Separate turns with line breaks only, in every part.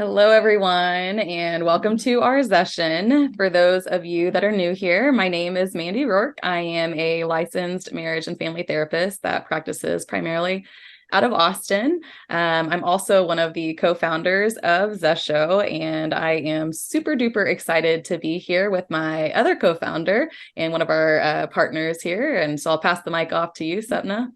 Hello, everyone, and welcome to our Zession. For those of you that are new here, my name is Mandy Rourke. I am a licensed marriage and family therapist that practices primarily out of Austin. I'm also one of the co-founders of Zesho, and I am super duper excited to be here with my other co-founder and one of our partners here. And so I'll pass the mic off to you, Sapna.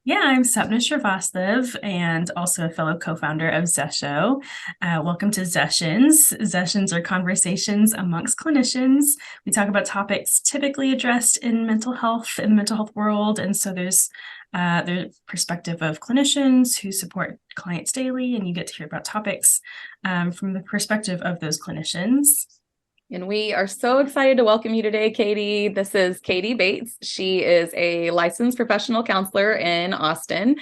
Yeah, I'm Sapna Srivastav and also a fellow co-founder of Zesho. Welcome to Zessions. Zessions are conversations amongst clinicians. We talk about topics typically addressed in mental health, in the mental health world. And so there's the perspective of clinicians who support clients daily, and you get to hear about topics from the perspective of those clinicians.
And we are so excited to welcome you today, Katie. This is Katie Bates. She is a licensed professional counselor in Austin,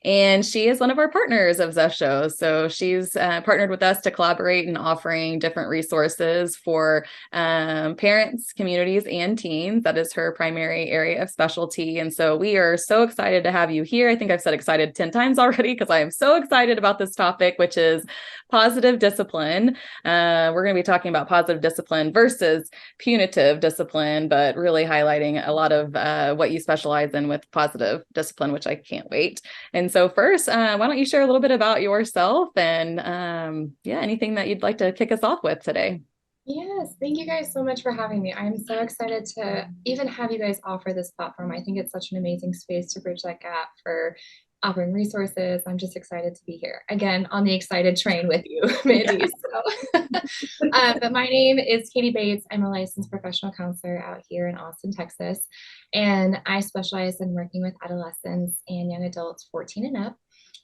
and she is one of our partners of Zesho. So she's partnered with us to collaborate in offering different resources for parents, communities, and teens. That is her primary area of specialty. And so we are so excited to have you here. I think I've said excited 10 times already because I am so excited about this topic, which is positive discipline. We're going to be talking about positive discipline versus punitive discipline, but really highlighting a lot of what you specialize in with positive discipline, which I can't wait. And so first, why don't you share a little bit about yourself and anything that you'd like to kick us off with today?
Yes, thank you guys so much for having me. I'm so excited to even have you guys offer this platform. I think it's such an amazing space to bridge that gap for offering resources. I'm just excited to be here again on the excited train with you, Mandy. But my name is Katie Bates. I'm a licensed professional counselor out here in Austin, Texas, and I specialize in working with adolescents and young adults 14 and up.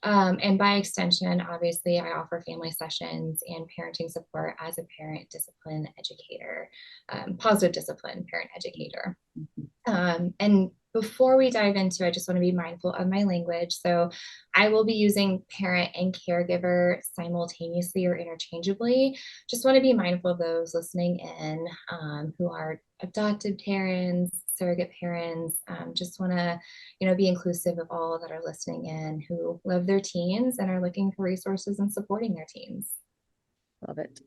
And by extension, obviously, I offer family sessions and parenting support as a parent discipline educator, positive discipline parent educator. And before we dive into it, I just want to be mindful of my language. So I will be using parent and caregiver simultaneously or interchangeably. Just want to be mindful of those listening in who are adopted parents, surrogate parents. Just want to, be inclusive of all that are listening in who love their teens and are looking for resources and supporting their teens.
Love it.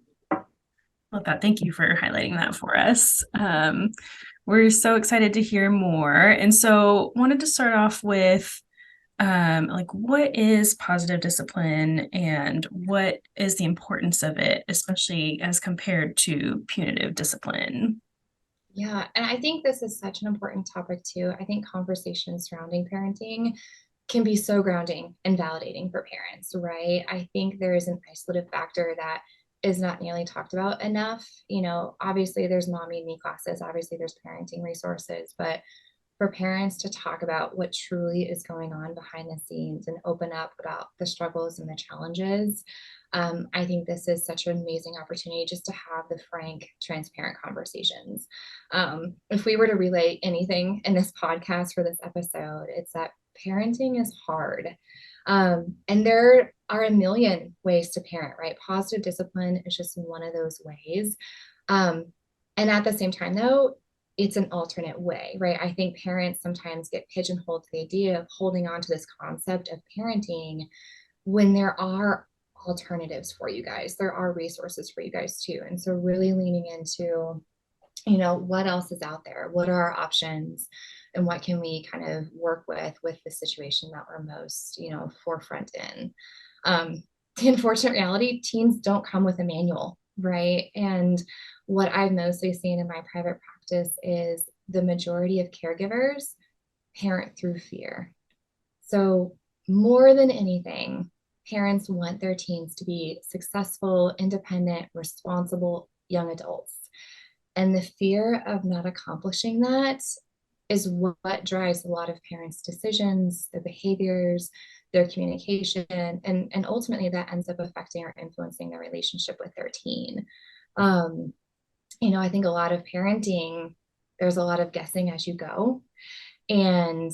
Love that. Thank you for highlighting that for us. We're so excited to hear more. And so wanted to start off with what is positive discipline and what is the importance of it, especially as compared to punitive discipline?
Yeah, and I think this is such an important topic too. I think conversations surrounding parenting can be so grounding and validating for parents, right? I think there is an isolative factor that is not nearly talked about enough. Obviously there's mommy and me classes, obviously there's parenting resources, but for parents to talk about what truly is going on behind the scenes and open up about the struggles and the challenges, I think this is such an amazing opportunity just to have the frank, transparent conversations. If we were to relay anything in this podcast for this episode, it's that parenting is hard. And there are a million ways to parent, right? Positive discipline is just one of those ways. And at the same time, though, it's an alternate way, right? I think parents sometimes get pigeonholed to the idea of holding on to this concept of parenting when there are alternatives for you guys. There are resources for you guys too. And so really leaning into, what else is out there? What are our options? And what can we kind of work with the situation that we're most, forefront in? The unfortunate reality, teens don't come with a manual, right? And what I've mostly seen in my private practice is the majority of caregivers parent through fear. So more than anything, parents want their teens to be successful, independent, responsible young adults. And the fear of not accomplishing that is what drives a lot of parents' decisions, their behaviors, their communication, and ultimately that ends up affecting or influencing their relationship with their teen. I think a lot of parenting, there's a lot of guessing as you go. And,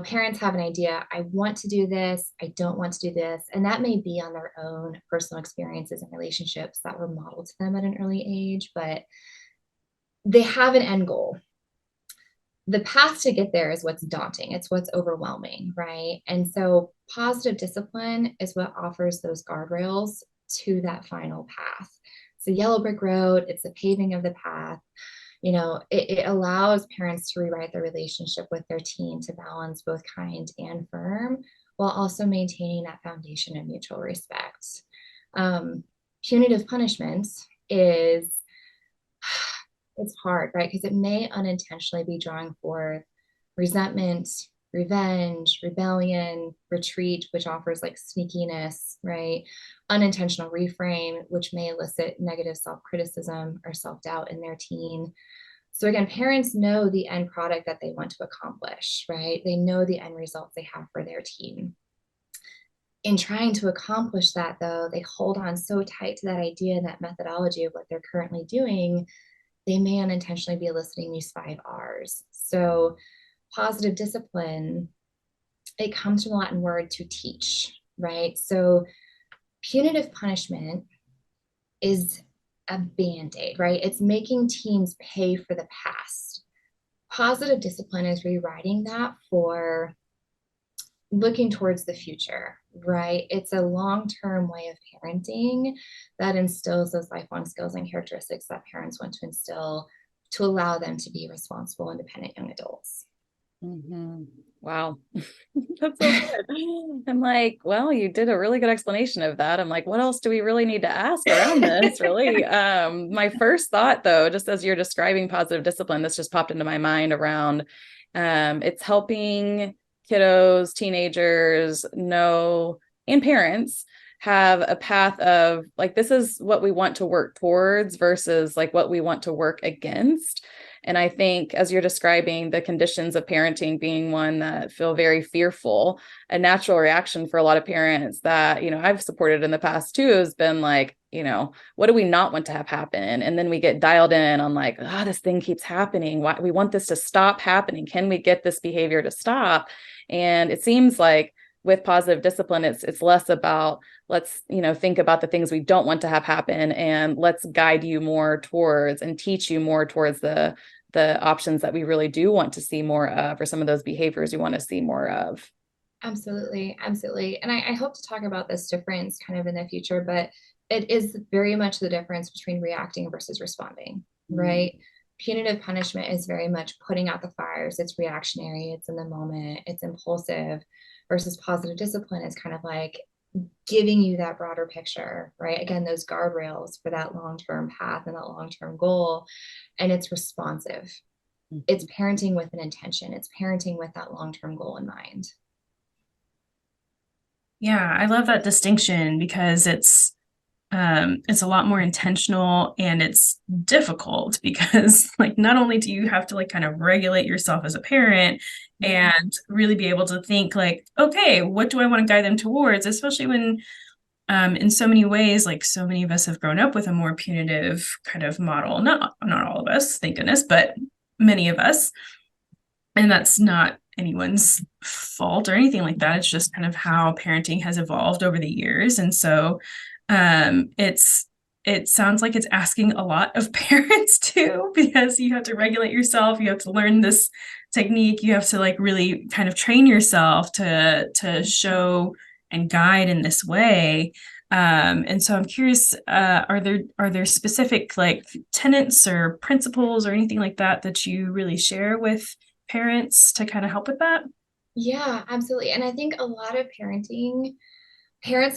parents have an idea, I want to do this, I don't want to do this. And that may be on their own personal experiences and relationships that were modeled to them at an early age, but they have an end goal. The path to get there is what's daunting. It's what's overwhelming, right? And so positive discipline is what offers those guardrails to that final path. It's a yellow brick road, it's the paving of the path. It allows parents to rewrite their relationship with their teen to balance both kind and firm, while also maintaining that foundation of mutual respect. Punitive punishments it's hard, right? Because it may unintentionally be drawing forth resentment, revenge, rebellion, retreat, which offers like sneakiness, right? Unintentional reframe, which may elicit negative self-criticism or self-doubt in their teen. So again, parents know the end product that they want to accomplish, right? They know the end results they have for their teen. In trying to accomplish that, though, they hold on so tight to that idea and that methodology of what they're currently doing, they may unintentionally be eliciting these 5 R's. So positive discipline, it comes from the Latin word to teach, right? So punitive punishment is a band-aid, right? It's making teens pay for the past. Positive discipline is rewriting that for looking towards the future, right? It's a long-term way of parenting that instills those lifelong skills and characteristics that parents want to instill to allow them to be responsible, independent young adults.
Mm-hmm. Wow. That's so good. I'm like, well, you did a really good explanation of that. I'm like, what else do we really need to ask around this? Really? My first thought, though, just as you're describing positive discipline, this just popped into my mind around it's helping kiddos, teenagers know, and parents have a path of like, this is what we want to work towards versus like what we want to work against. And I think as you're describing the conditions of parenting being one that feel very fearful, a natural reaction for a lot of parents that, I've supported in the past too, has been like, what do we not want to have happen? And then we get dialed in on like, this thing keeps happening. Why we want this to stop happening. Can we get this behavior to stop? And it seems like with positive discipline, it's less about let's, think about the things we don't want to have happen and let's guide you more towards and teach you more towards the options that we really do want to see more of, or some of those behaviors you want to see more of.
Absolutely. Absolutely. And I hope to talk about this difference kind of in the future, but it is very much the difference between reacting versus responding, right? Punitive punishment is very much putting out the fires. It's reactionary. It's in the moment. It's impulsive, versus positive discipline is kind of like giving you that broader picture, right? Again, those guardrails for that long-term path and that long-term goal. And it's responsive. It's parenting with an intention. It's parenting with that long-term goal in mind.
Yeah, I love that distinction because it's a lot more intentional and it's difficult because like not only do you have to like kind of regulate yourself as a parent and really be able to think like, okay, what do I want to guide them towards, especially when in so many ways, like so many of us have grown up with a more punitive kind of model. Not all of us, thank goodness, but many of us. And that's not anyone's fault or anything like that. It's just kind of how parenting has evolved over the years. And so it sounds like it's asking a lot of parents too, because you have to regulate yourself, you have to learn this technique, you have to like really kind of train yourself to show and guide in this way. And so I'm curious, are there specific like tenets or principles or anything like that you really share with parents to kind of help with that?
Yeah, absolutely. And I think a lot of parents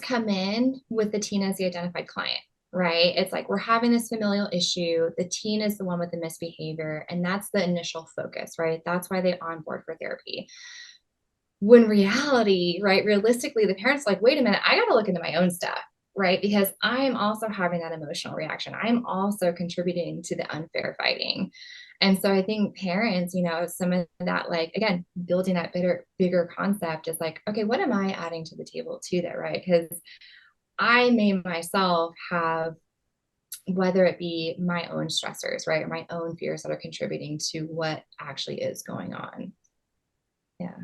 come in with the teen as the identified client, right? It's like we're having this familial issue. The teen is the one with the misbehavior, and that's the initial focus, right? That's why they onboard for therapy. When reality, right, realistically, the parents are like, wait a minute, I got to look into my own stuff, right? Because I'm also having that emotional reaction. I'm also contributing to the unfair fighting. And so I think parents, some of that, like, again, building that bigger concept is like, okay, what am I adding to the table too, that, right? Because I may myself have, whether it be my own stressors, right, or my own fears that are contributing to what actually is going on. Yeah.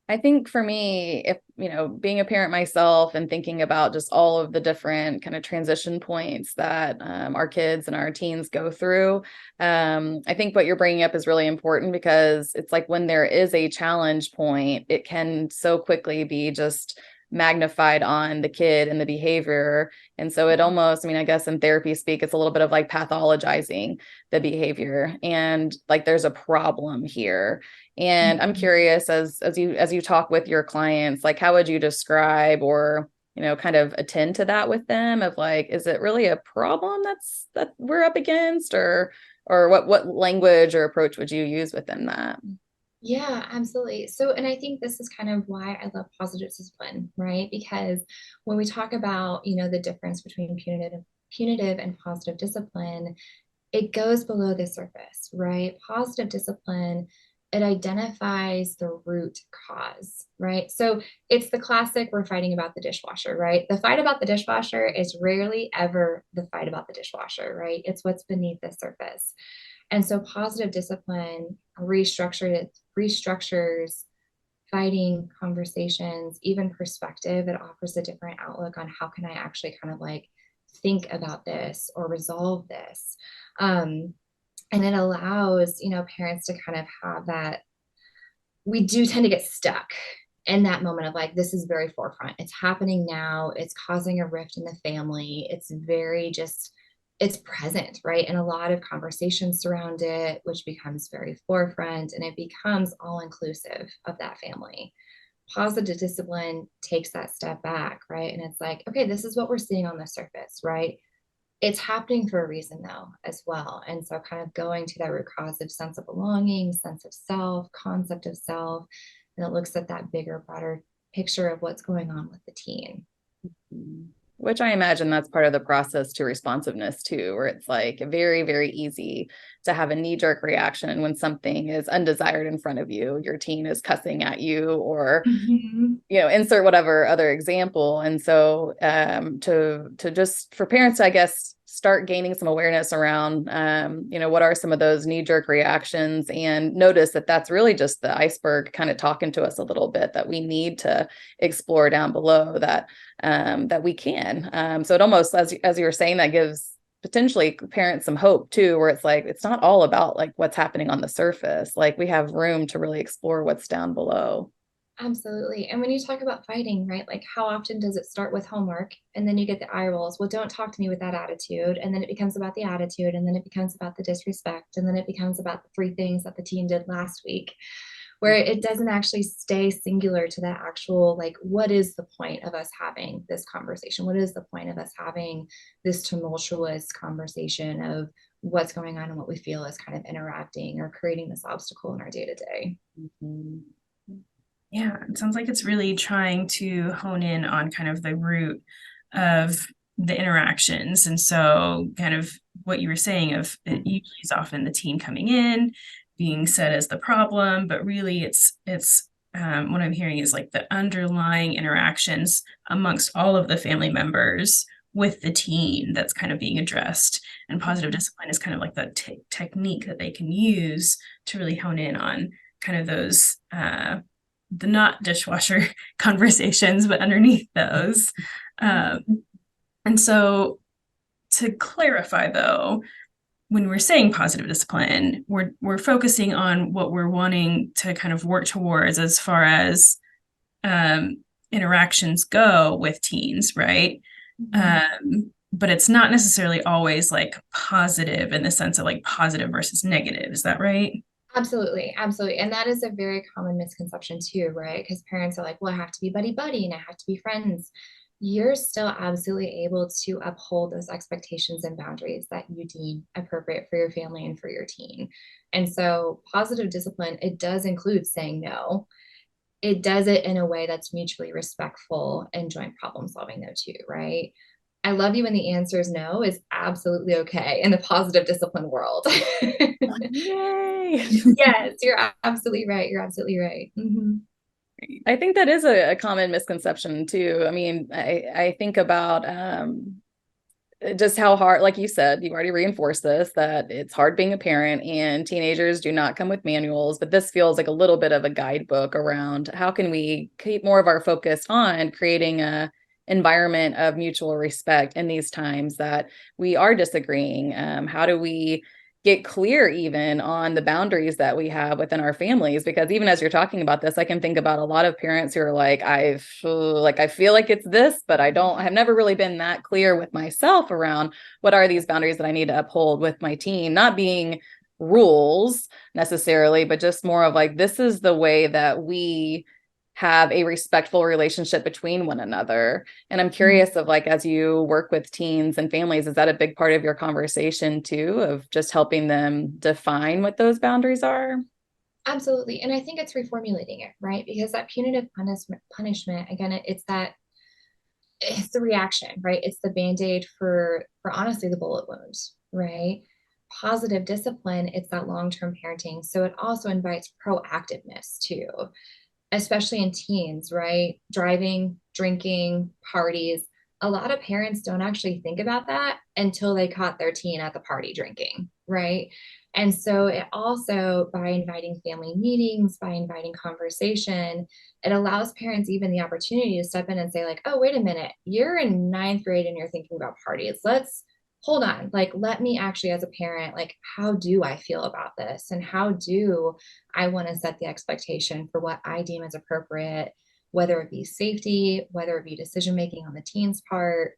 I think for me, if, being a parent myself and thinking about just all of the different kind of transition points that our kids and our teens go through, I think what you're bringing up is really important because it's like when there is a challenge point, it can so quickly be just magnified on the kid and the behavior. And so it almost, I mean, I guess in therapy speak, it's a little bit of like pathologizing the behavior, and like there's a problem here. And I'm curious, as you talk with your clients, like how would you describe or kind of attend to that with them of like, is it really a problem that we're up against, or what language or approach would you use within that?
Yeah, absolutely. So, and I think this is kind of why I love positive discipline, right? Because when we talk about, the difference between punitive and positive discipline, it goes below the surface, right? Positive discipline, it identifies the root cause, right? So it's the classic, we're fighting about the dishwasher, right? The fight about the dishwasher is rarely ever the fight about the dishwasher, right? It's what's beneath the surface. And so positive discipline restructures fighting, conversations, even perspective. It offers a different outlook on how can I actually kind of like think about this or resolve this. And it allows, parents to kind of have that. We do tend to get stuck in that moment of like, this is very forefront. It's happening now. It's causing a rift in the family. It's very just, it's present, right? And a lot of conversations surround it, which becomes very forefront, and it becomes all inclusive of that family. Positive discipline takes that step back, right? And it's like, okay, this is what we're seeing on the surface, right? It's happening for a reason though, as well. And so kind of going to that root cause of sense of belonging, sense of self, concept of self, and it looks at that bigger, broader picture of what's going on with the teen.
Which I imagine that's part of the process to responsiveness too, where it's like very, very easy to have a knee-jerk reaction when something is undesired in front of you. Your teen is cussing at you, or insert whatever other example. And so to just for parents, I guess, start gaining some awareness around, what are some of those knee-jerk reactions, and notice that that's really just the iceberg kind of talking to us a little bit that we need to explore down below that we can. So it almost, as you were saying, that gives potentially parents some hope too, where it's like, it's not all about like what's happening on the surface. Like we have room to really explore what's down below.
Absolutely. And when you talk about fighting, right, like how often does it start with homework and then you get the eye rolls? Well, don't talk to me with that attitude. And then it becomes about the attitude, and then it becomes about the disrespect, and then it becomes about the 3 things that the teen did last week, where it doesn't actually stay singular to that actual, like, what is the point of us having this conversation? What is the point of us having this tumultuous conversation of what's going on and what we feel is kind of interacting or creating this obstacle in our day to day?
Yeah, it sounds like it's really trying to hone in on kind of the root of the interactions. And so kind of what you were saying of it usually is often the teen coming in, being set as the problem, but really it's what I'm hearing is like the underlying interactions amongst all of the family members with the teen that's kind of being addressed. And positive discipline is kind of like that technique that they can use to really hone in on kind of those the not dishwasher conversations, but underneath those. And so to clarify though, when we're saying positive discipline, we're focusing on what we're wanting to kind of work towards as far as interactions go with teens, right? But it's not necessarily always like positive in the sense of like positive versus negative. Is that right?
Absolutely, absolutely. And that is a very common misconception too, right? Because parents are like, well, I have to be buddy-buddy and I have to be friends. You're still absolutely able to uphold those expectations and boundaries that you deem appropriate for your family and for your teen. And so positive discipline, it does include saying no. It does it in a way that's mutually respectful and joint problem solving though too, right? I love you when the answer is no is absolutely okay in the positive discipline world.
Yay.
Yes, you're absolutely right. You're absolutely right.
I think that is a common misconception too. I mean, I think about just how hard, like you said, you already reinforced this, that it's hard being a parent and teenagers do not come with manuals, but this feels like a little bit of a guidebook around how can we keep more of our focus on creating a environment of mutual respect in these times that we are disagreeing. How do we get clear even on the boundaries that we have within our families. Because even as you're talking about this, I can think about a lot of parents who are like, I feel like it's this, but I have never really been that clear with myself around what are these boundaries that I need to uphold with my teen, not being rules necessarily, but just more of like, this is the way that we have a respectful relationship between one another. And I'm curious of like, as you work with teens and families, is that a big part of your conversation too, of just helping them define what those boundaries are?
Absolutely. And I think it's reformulating it, right? Because that punitive punishment, again, it's the reaction, right? It's the band-aid for honestly the bullet wound, right? Positive discipline, it's that long-term parenting. So it also invites proactiveness too, especially in teens, right? Driving, drinking, parties. A lot of parents don't actually think about that until they caught their teen at the party drinking, right? And so it also, by inviting family meetings, by inviting conversation, it allows parents even the opportunity to step in and say, like, oh, wait a minute, you're in ninth grade and you're thinking about parties. Let's hold on. Like, let me actually, as a parent, like, how do I feel about this? And how do I want to set the expectation for what I deem as appropriate, whether it be safety, whether it be decision making on the teen's part.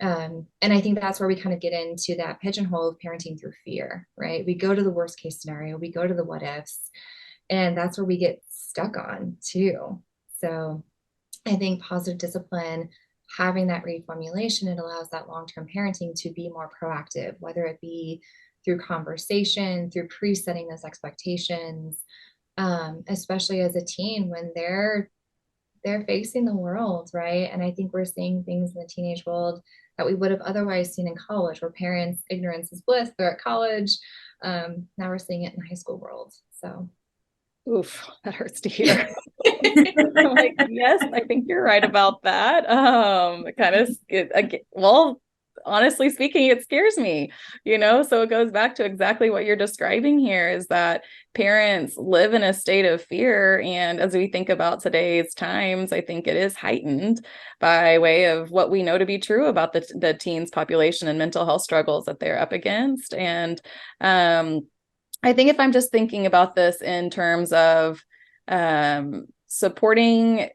And I think that's where we kind of get into that pigeonhole of parenting through fear, right? We go to the worst case scenario, we go to the what ifs, and that's where we get stuck on too. So I think positive discipline, having that reformulation, it allows that long-term parenting to be more proactive, whether it be through conversation, through pre-setting those expectations, especially as a teen when they're facing the world, right? And I think we're seeing things in the teenage world that we would have otherwise seen in college, where parents' ignorance is bliss. They're at college. Now we're seeing it in the high school world. So,
Oof, that hurts to hear. I'm like, yes, I think you're right about that. It kind of, well, honestly speaking, it scares me, so it goes back to exactly what you're describing here is that parents live in a state of fear. And as we think about today's times, I think it is heightened by way of what we know to be true about the teens population and mental health struggles that they're up against. And I think if I'm just thinking about this in terms of supporting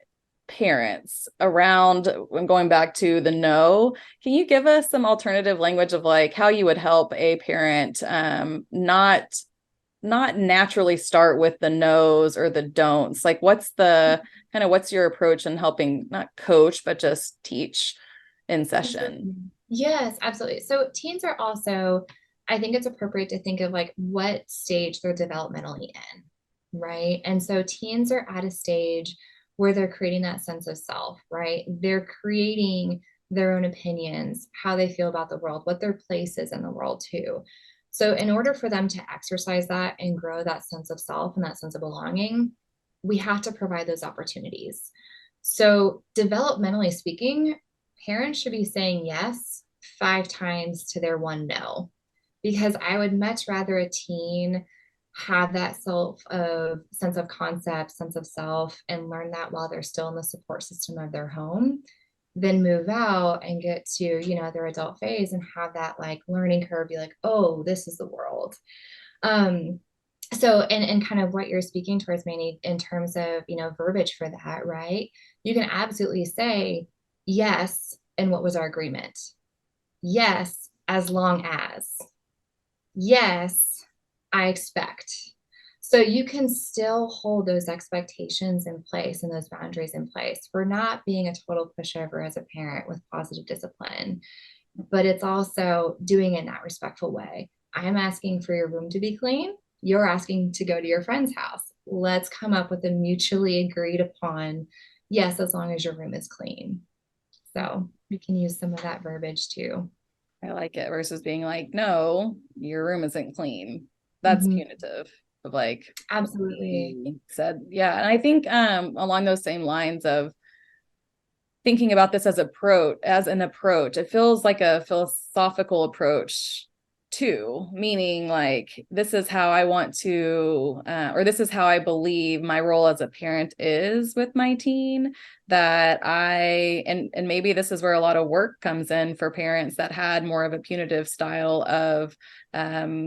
parents around, I'm going back to the no, can you give us some alternative language of like how you would help a parent not naturally start with the no's or the don'ts? Like what's your approach in helping not coach, but just teach in session?
yes, absolutely. So teens are also, I think it's appropriate to think of like what stage they're developmentally in, right? And so teens are at a stage where they're creating that sense of self, right? They're creating their own opinions, how they feel about the world, what their place is in the world too. So in order for them to exercise that and grow that sense of self and that sense of belonging, we have to provide those opportunities. So developmentally speaking, parents should be saying yes 5 times to their one no, because I would much rather a teen have that sense of concept, sense of self, and learn that while they're still in the support system of their home, then move out and get to, their adult phase and have that like learning curve, be like, oh, this is the world. Um, so and kind of what you're speaking towards, Manny, in terms of, verbiage for that, right? You can absolutely say yes, and what was our agreement? Yes, as long as. Yes, I expect. So you can still hold those expectations in place and those boundaries in place for not being a total pushover as a parent with positive discipline, but it's also doing it in that respectful way. I'm asking for your room to be clean. You're asking to go to your friend's house. Let's come up with a mutually agreed upon, yes, as long as your room is clean. So we can use some of that verbiage too.
I like it versus being like, no, your room isn't clean. That's punitive of like,
absolutely
said. Yeah. And I think along those same lines of thinking about this as an approach, it feels like a philosophical approach too, meaning like this is how I want to, or this is how I believe my role as a parent is with my teen. That and maybe this is where a lot of work comes in for parents that had more of a punitive style of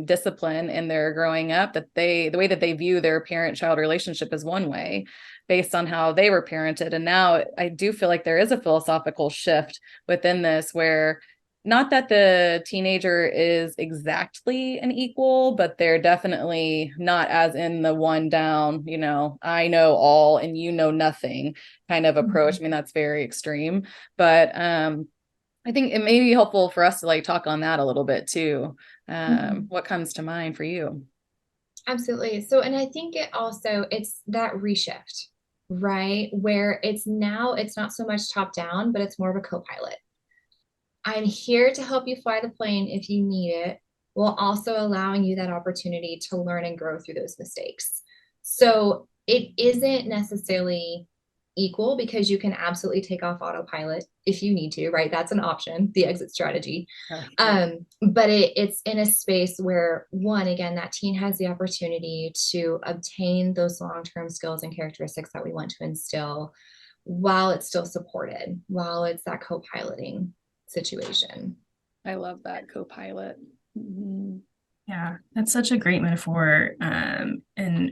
discipline in their growing up, that the way that they view their parent-child relationship is one way based on how they were parented. And now I do feel like there is a philosophical shift within this where not that the teenager is exactly an equal, but they're definitely not as in the one down, I know all and you know nothing kind of approach. I mean, that's very extreme, but I think it may be helpful for us to like talk on that a little bit too. What comes to mind for you?
Absolutely. So, and I think it's that reshift, right? Where it's not so much top down, but it's more of a co-pilot. I'm here to help you fly the plane if you need it, while also allowing you that opportunity to learn and grow through those mistakes. So it isn't necessarily equal because you can absolutely take off autopilot if you need to, right? That's an option, the exit strategy. But it's in a space where one, again, that teen has the opportunity to obtain those long-term skills and characteristics that we want to instill while it's still supported, while it's that co-piloting situation.
I love that co-pilot.
Yeah, that's such a great metaphor and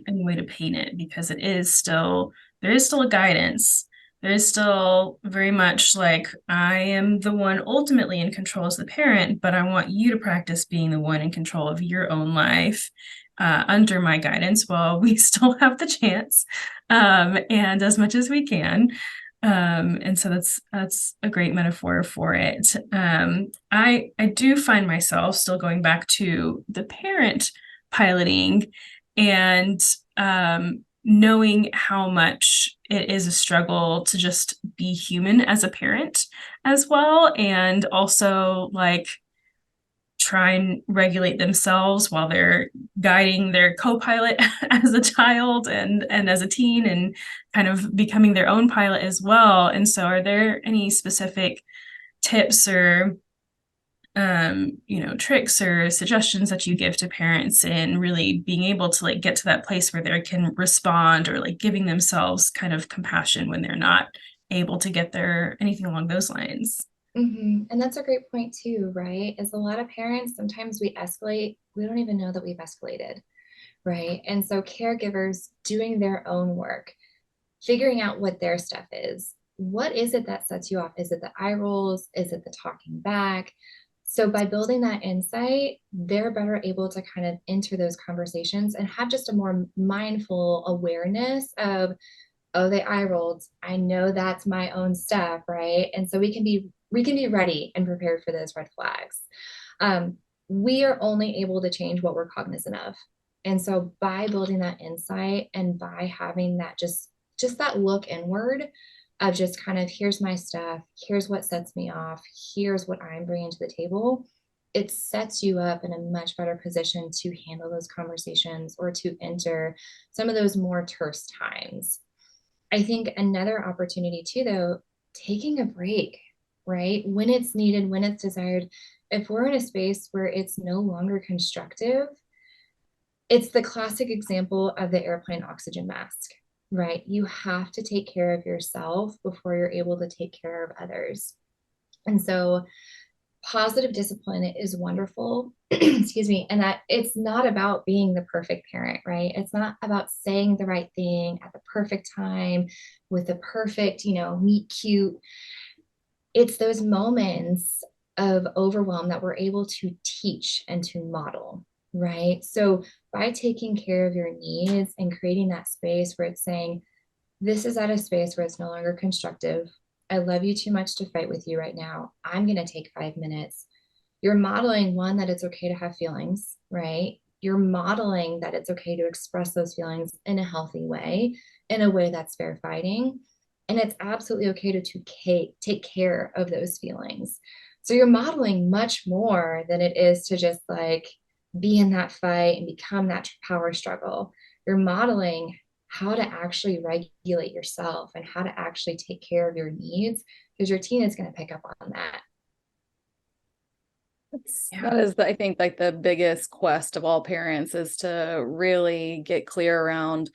way to paint it, because there is still a guidance. There is still very much like, I am the one ultimately in control as the parent, but I want you to practice being the one in control of your own life under my guidance while we still have the chance, and as much as we can. And so that's a great metaphor for it. I do find myself still going back to the parent piloting and knowing how much it is a struggle to just be human as a parent as well, and also like try and regulate themselves while they're guiding their co-pilot as a child and as a teen, and kind of becoming their own pilot as well. And so are there any specific tips or tricks or suggestions that you give to parents in really being able to like get to that place where they can respond, or like giving themselves kind of compassion when they're not able to get there, anything along those lines?
And that's a great point too, right? As a lot of parents, sometimes we escalate, we don't even know that we've escalated, right? And so caregivers doing their own work, figuring out what their stuff is. What is it that sets you off? Is it the eye rolls? Is it the talking back? So by building that insight, they're better able to kind of enter those conversations and have just a more mindful awareness of, oh, they eye rolled. I know that's my own stuff, right? And so we can be ready and prepared for those red flags. We are only able to change what we're cognizant of. And so by building that insight and by having that just that look inward of just kind of, here's my stuff, here's what sets me off, here's what I'm bringing to the table, it sets you up in a much better position to handle those conversations or to enter some of those more terse times. I think another opportunity too, though, taking a break, right? When it's needed, when it's desired. If we're in a space where it's no longer constructive, it's the classic example of the airplane oxygen mask, right? You have to take care of yourself before you're able to take care of others. And so positive discipline is wonderful, excuse me, and that it's not about being the perfect parent, right? It's not about saying the right thing at the perfect time with the perfect, meet cute. It's those moments of overwhelm that we're able to teach and to model, right? So by taking care of your needs and creating that space where it's saying, this is at a space where it's no longer constructive. I love you too much to fight with you right now. I'm going to take 5 minutes. You're modeling, one, that it's okay to have feelings, right? You're modeling that it's okay to express those feelings in a healthy way, in a way that's fair fighting. And it's absolutely okay to take care of those feelings. So you're modeling much more than it is to just like be in that fight and become that power struggle. You're modeling how to actually regulate yourself and how to actually take care of your needs, because your teen is going to pick up on that.
That is, I think, like the biggest quest of all parents is to really get clear around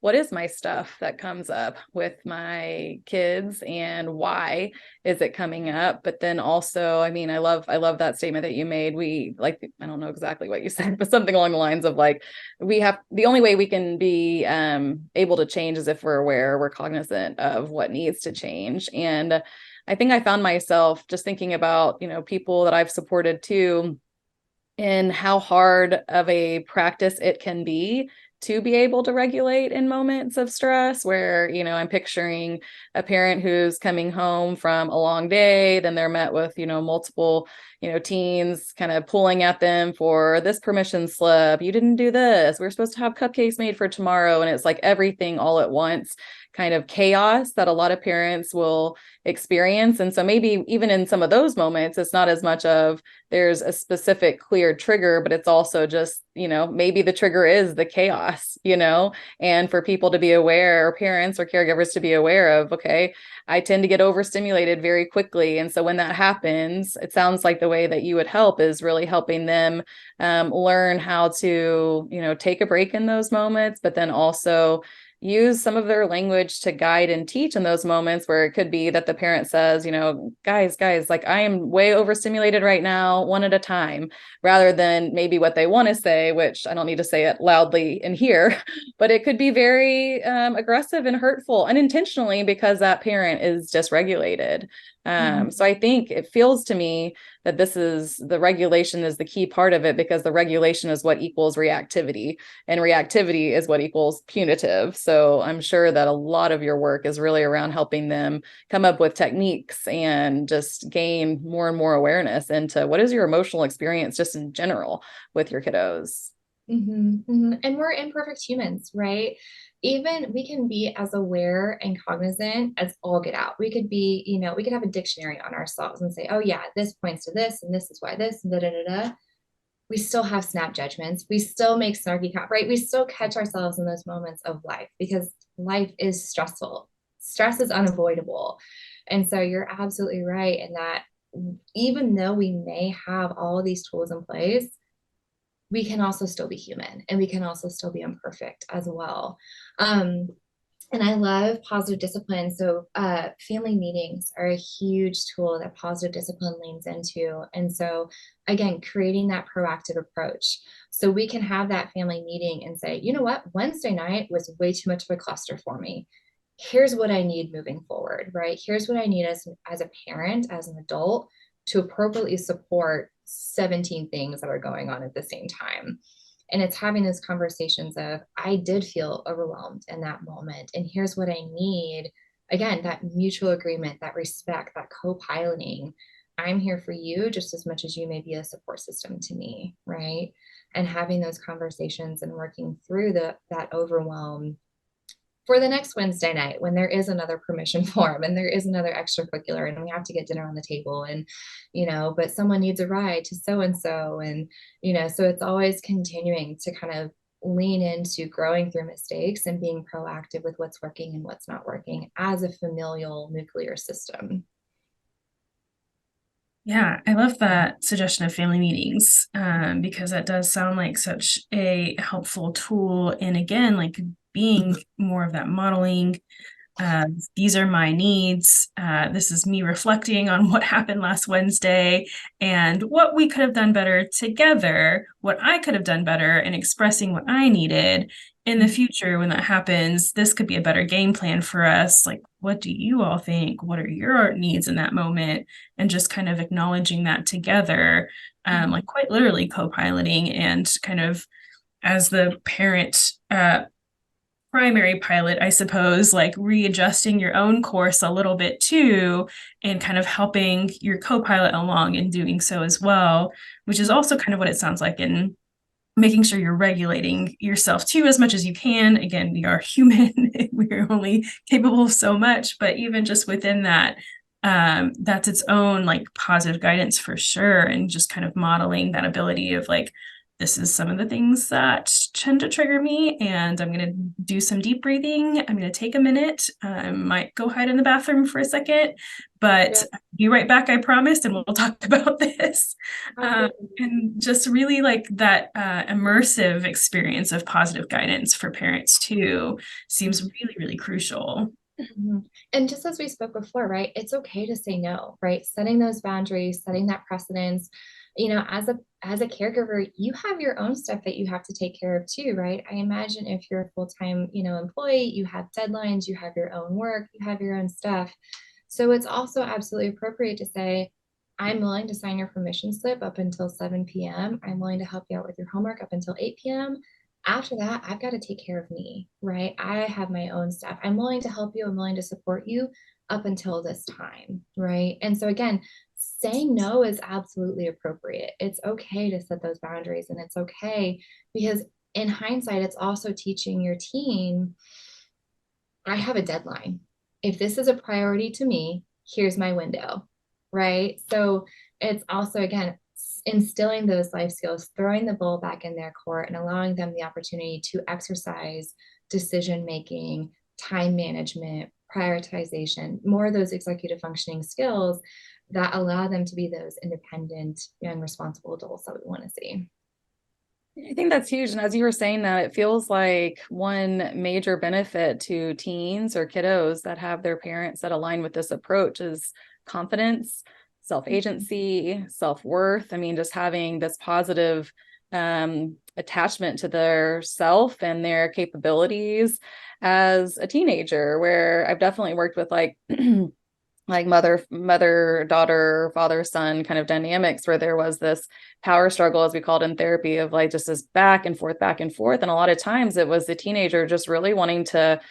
what is my stuff that comes up with my kids and why is it coming up. But then also, I mean, I love that statement that you made. We like, I don't know exactly what you said, but something along the lines of like, we have the only way we can be able to change is if we're aware, we're cognizant of what needs to change. And I think I found myself just thinking about, people that I've supported too, and how hard of a practice it can be to be able to regulate in moments of stress where, I'm picturing a parent who's coming home from a long day, then they're met with, multiple, teens kind of pulling at them for this permission slip. You didn't do this. We're supposed to have cupcakes made for tomorrow. And it's like everything all at once, kind of chaos that a lot of parents will experience. And so maybe even in some of those moments, it's not as much of there's a specific clear trigger, but it's also just, maybe the trigger is the chaos, and for people to be aware, or parents or caregivers to be aware of, okay, I tend to get overstimulated very quickly. And so when that happens, it sounds like the way that you would help is really helping them learn how to, take a break in those moments, but then also use some of their language to guide and teach in those moments where it could be that the parent says, guys, like I am way overstimulated right now, one at a time, rather than maybe what they want to say, which I don't need to say it loudly in here, but it could be very aggressive and hurtful unintentionally because that parent is dysregulated. So I think it feels to me that the regulation is the key part of it, because the regulation is what equals reactivity, and reactivity is what equals punitive. So I'm sure that a lot of your work is really around helping them come up with techniques and just gain more and more awareness into what is your emotional experience just in general with your kiddos.
And we're imperfect humans, right? Even we can be as aware and cognizant as all get out. We could be, we could have a dictionary on ourselves and say, oh yeah, this points to this, and this is why this, and da da da da. We still have snap judgments. We still make snarky, right? We still catch ourselves in those moments of life because life is stressful. Stress is unavoidable. And so you're absolutely right in that even though we may have all of these tools in place, we can also still be human, and we can also still be imperfect as well. And I love positive discipline. So family meetings are a huge tool that positive discipline leans into. And so again, creating that proactive approach. So we can have that family meeting and say, you know what, Wednesday night was way too much of a cluster for me. Here's what I need moving forward, right? Here's what I need as a parent, as an adult, to appropriately support 17 things that are going on at the same time. And it's having those conversations of, I did feel overwhelmed in that moment, and here's what I need. Again, that mutual agreement, that respect, that co-piloting. I'm here for you just as much as you may be a support system to me, right? And having those conversations and working through that overwhelm for the next Wednesday night when there is another permission form and there is another extracurricular and we have to get dinner on the table, and but someone needs a ride to so and so, and so it's always continuing to kind of lean into growing through mistakes and being proactive with what's working and what's not working as a familial nuclear system.
Yeah, I love that suggestion of family meetings, because that does sound like such a helpful tool. And again, like being more of that modeling, these are my needs. This is me reflecting on what happened last Wednesday and what we could have done better together, what I could have done better, and expressing what I needed. In the future, when that happens, this could be a better game plan for us. Like, what do you all think? What are your needs in that moment? And just kind of acknowledging that together, like quite literally co-piloting and kind of as the parent primary pilot, I suppose, like readjusting your own course a little bit too, and kind of helping your co-pilot along in doing so as well, which is also kind of what it sounds like in making sure you're regulating yourself too as much as you can. Again, we are human. We're only capable of so much, but even just within that, that's its own like positive guidance for sure. And just kind of modeling that ability of like this is some of the things that tend to trigger me, and I'm going to do some deep breathing. I'm going to take a minute. I might go hide in the bathroom for a second, but I'll be right back, I promised, and we'll talk about this. And just really like that immersive experience of positive guidance for parents too seems really, really crucial.
And just as we spoke before, right, it's okay to say no, right? Setting those boundaries, setting that precedence. As a caregiver, you have your own stuff that you have to take care of too, right? I imagine if you're a full-time, employee, you have deadlines, you have your own work, you have your own stuff. So it's also absolutely appropriate to say, I'm willing to sign your permission slip up until 7 p.m. I'm willing to help you out with your homework up until 8 p.m. After that, I've got to take care of me, right? I have my own stuff. I'm willing to help you. I'm willing to support you up until this time, right? And so again, saying no is absolutely appropriate. It's okay to set those boundaries, and it's okay because in hindsight, it's also teaching your team, I have a deadline. If this is a priority to me, here's my window, right? So it's also, again, instilling those life skills, throwing the ball back in their court and allowing them the opportunity to exercise decision making, time management, prioritization, more of those executive functioning skills that allow them to be those independent, young, responsible adults that we want to see.
I think that's huge. And as you were saying that, it feels like one major benefit to teens or kiddos that have their parents that align with this approach is confidence, self-agency, self-worth. I mean, just having this positive attachment to their self and their capabilities as a teenager, where I've definitely worked with like like mother, daughter, father, son kind of dynamics where there was this power struggle, as we called in therapy, of like just this back and forth, back and forth. And a lot of times it was the teenager just really wanting to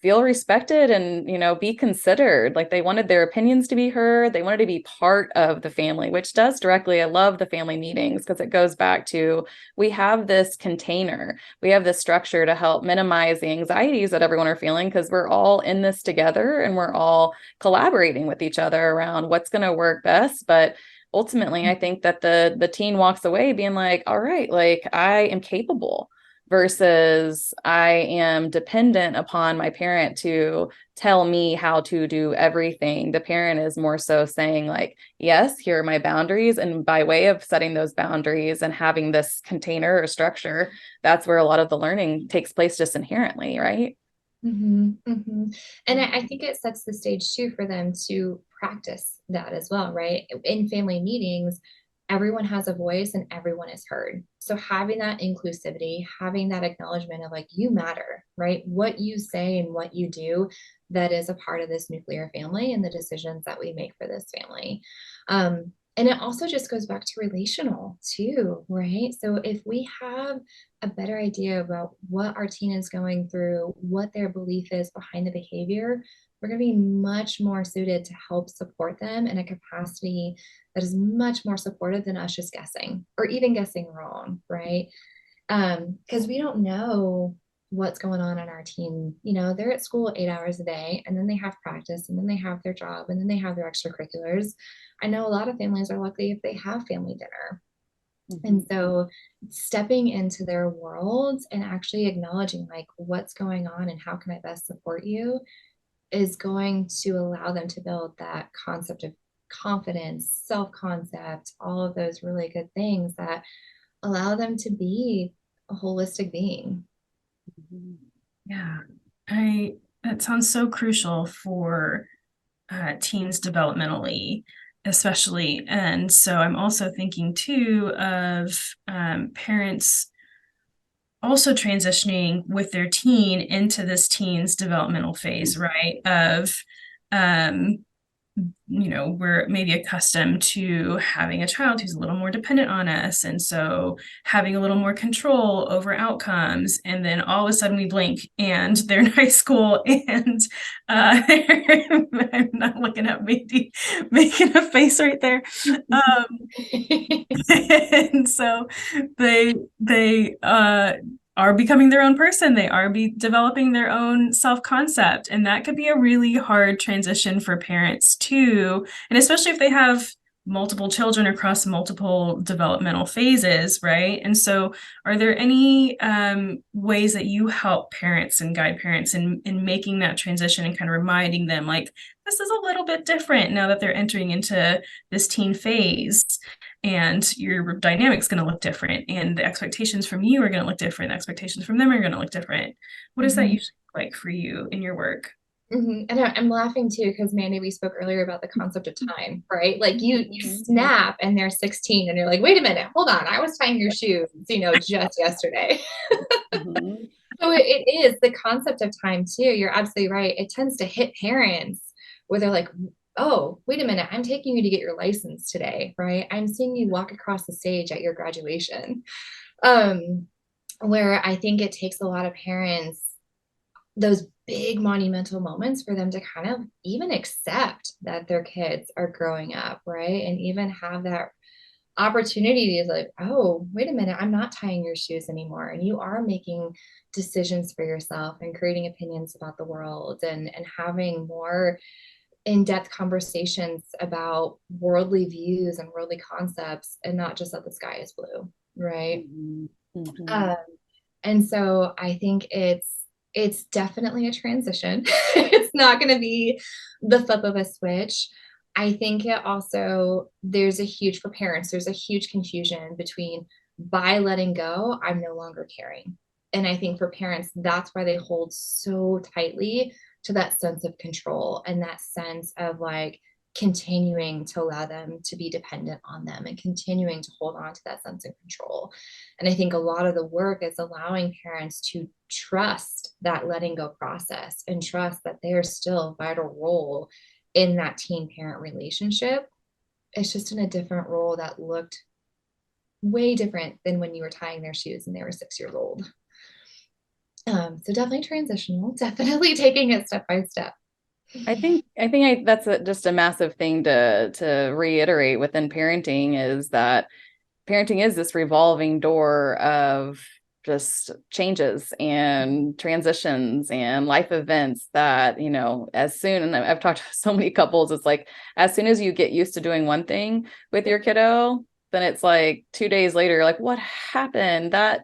feel respected and, be considered. Like they wanted their opinions to be heard. They wanted to be part of the family, which does directly, I love the family meetings because it goes back to, we have this container, we have this structure to help minimize the anxieties that everyone are feeling because we're all in this together and we're all collaborating with each other around what's going to work best. But ultimately, I think that the teen walks away being like, all right, like I am capable versus I am dependent upon my parent to tell me how to do everything. The parent is more so saying like, yes, here are my boundaries. And by way of setting those boundaries and having this container or structure, that's where a lot of the learning takes place just inherently, right?
Mm-hmm, mm-hmm. And I think it sets the stage too for them to practice that as well, right? In family meetings, everyone has a voice and everyone is heard. So having that inclusivity, having that acknowledgement of like, you matter, right? What you say and what you do, that is a part of this nuclear family and the decisions that we make for this family. And it also just goes back to relational too, right? So if we have a better idea about what our teen is going through, what their belief is behind the behavior, we're going to be much more suited to help support them in a capacity that is much more supportive than us just guessing or even guessing wrong, right? Because we don't know what's going on in our teen. They're at school 8 hours a day, and then they have practice, and then they have their job, and then they have their extracurriculars. I know a lot of families are lucky if they have family dinner. And so stepping into their worlds and actually acknowledging like what's going on and how can I best support you is going to allow them to build that concept of confidence, self-concept, all of those really good things that allow them to be a holistic being.
Yeah, that sounds so crucial for teens developmentally, especially. And so I'm also thinking too of parents also transitioning with their teen into this teen's developmental phase, right? Of we're maybe accustomed to having a child who's a little more dependent on us. And so having a little more control over outcomes. And then all of a sudden we blink and they're in high school and I'm not looking at maybe making a face right there. And so they are becoming their own person. They are developing their own self-concept. And that could be a really hard transition for parents too. And especially if they have multiple children across multiple developmental phases, right? And so are there any ways that you help parents and guide parents in making that transition and kind of reminding them, like, this is a little bit different now that they're entering into this teen phase, and your dynamic's going to look different, and the expectations from you are going to look different, the expectations from them are going to look different. What does that usually look like for you in your work?
And I'm laughing too, because Mandy, we spoke earlier about the concept of time, right? Like you snap and they're 16 and you're like, wait a minute, hold on. I was tying your shoes, just yesterday. So it is the concept of time too. You're absolutely right. It tends to hit parents where they're like, oh, wait a minute, I'm taking you to get your license today, right? I'm seeing you walk across the stage at your graduation. Where I think it takes a lot of parents those big monumental moments for them to kind of even accept that their kids are growing up, right? And even have that opportunity to like, oh, wait a minute, I'm not tying your shoes anymore. And you are making decisions for yourself and creating opinions about the world and having more in-depth conversations about worldly views and worldly concepts and not just that the sky is blue, right? And so I think it's definitely a transition. It's not going to be the flip of a switch. I think it also, there's a huge confusion between by letting go, I'm no longer caring. And I think for parents, that's why they hold so tightly to that sense of control and that sense of like continuing to allow them to be dependent on them and continuing to hold on to that sense of control. And I think a lot of the work is allowing parents to trust that letting go process and trust that there's still a vital role in that teen parent relationship. It's just in a different role that looked way different than when you were tying their shoes and they were 6 years old. So definitely transitional, definitely taking it step by step.
I think that's just a massive thing to reiterate within parenting, is that parenting is this revolving door of just changes and transitions and life events that, as soon, and I've talked to so many couples, it's like, as soon as you get used to doing one thing with your kiddo, then it's like 2 days later, you're like, what happened? That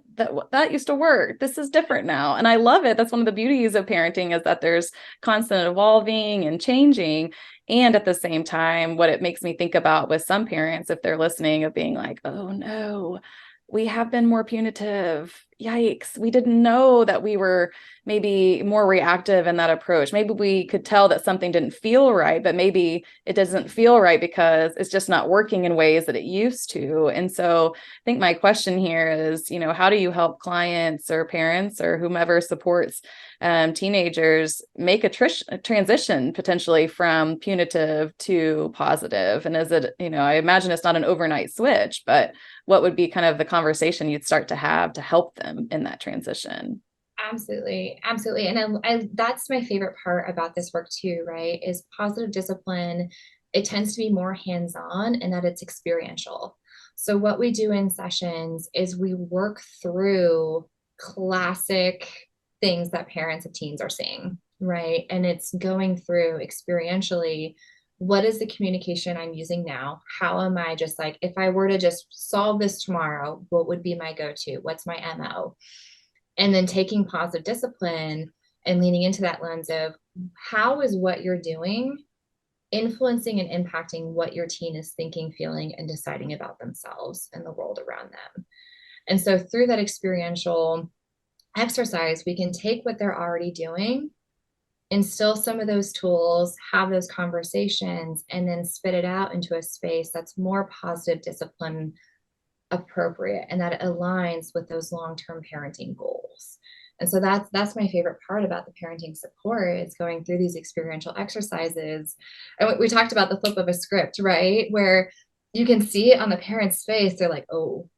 used to work. This is different now. And I love it. That's one of the beauties of parenting, is that there's constant evolving and changing. And at the same time, what it makes me think about with some parents, if they're listening, of being like, oh no, we have been more punitive. Yikes. We didn't know that we were maybe more reactive in that approach. Maybe we could tell that something didn't feel right, but maybe it doesn't feel right because it's just not working in ways that it used to. And so I think my question here is, how do you help clients or parents or whomever supports teenagers make a transition potentially from punitive to positive? And is it, I imagine it's not an overnight switch, but what would be kind of the conversation you'd start to have to help them in that transition?
Absolutely. Absolutely. And I that's my favorite part about this work too, right? Is positive discipline. It tends to be more hands-on and that it's experiential. So what we do in sessions is we work through classic things that parents of teens are seeing, right? And it's going through experientially, what is the communication I'm using now? How am I just like, if I were to just solve this tomorrow, what would be my go-to? What's my MO? And then taking positive discipline and leaning into that lens of how is what you're doing influencing and impacting what your teen is thinking, feeling, and deciding about themselves and the world around them. And so through that experiential exercise, we can take what they're already doing, instill some of those tools, have those conversations, and then spit it out into a space that's more positive discipline appropriate and that it aligns with those long-term parenting goals. And so that's my favorite part about the parenting support, is going through these experiential exercises. And we talked about the flip of a script, right? Where you can see it on the parent's face. They're like, oh,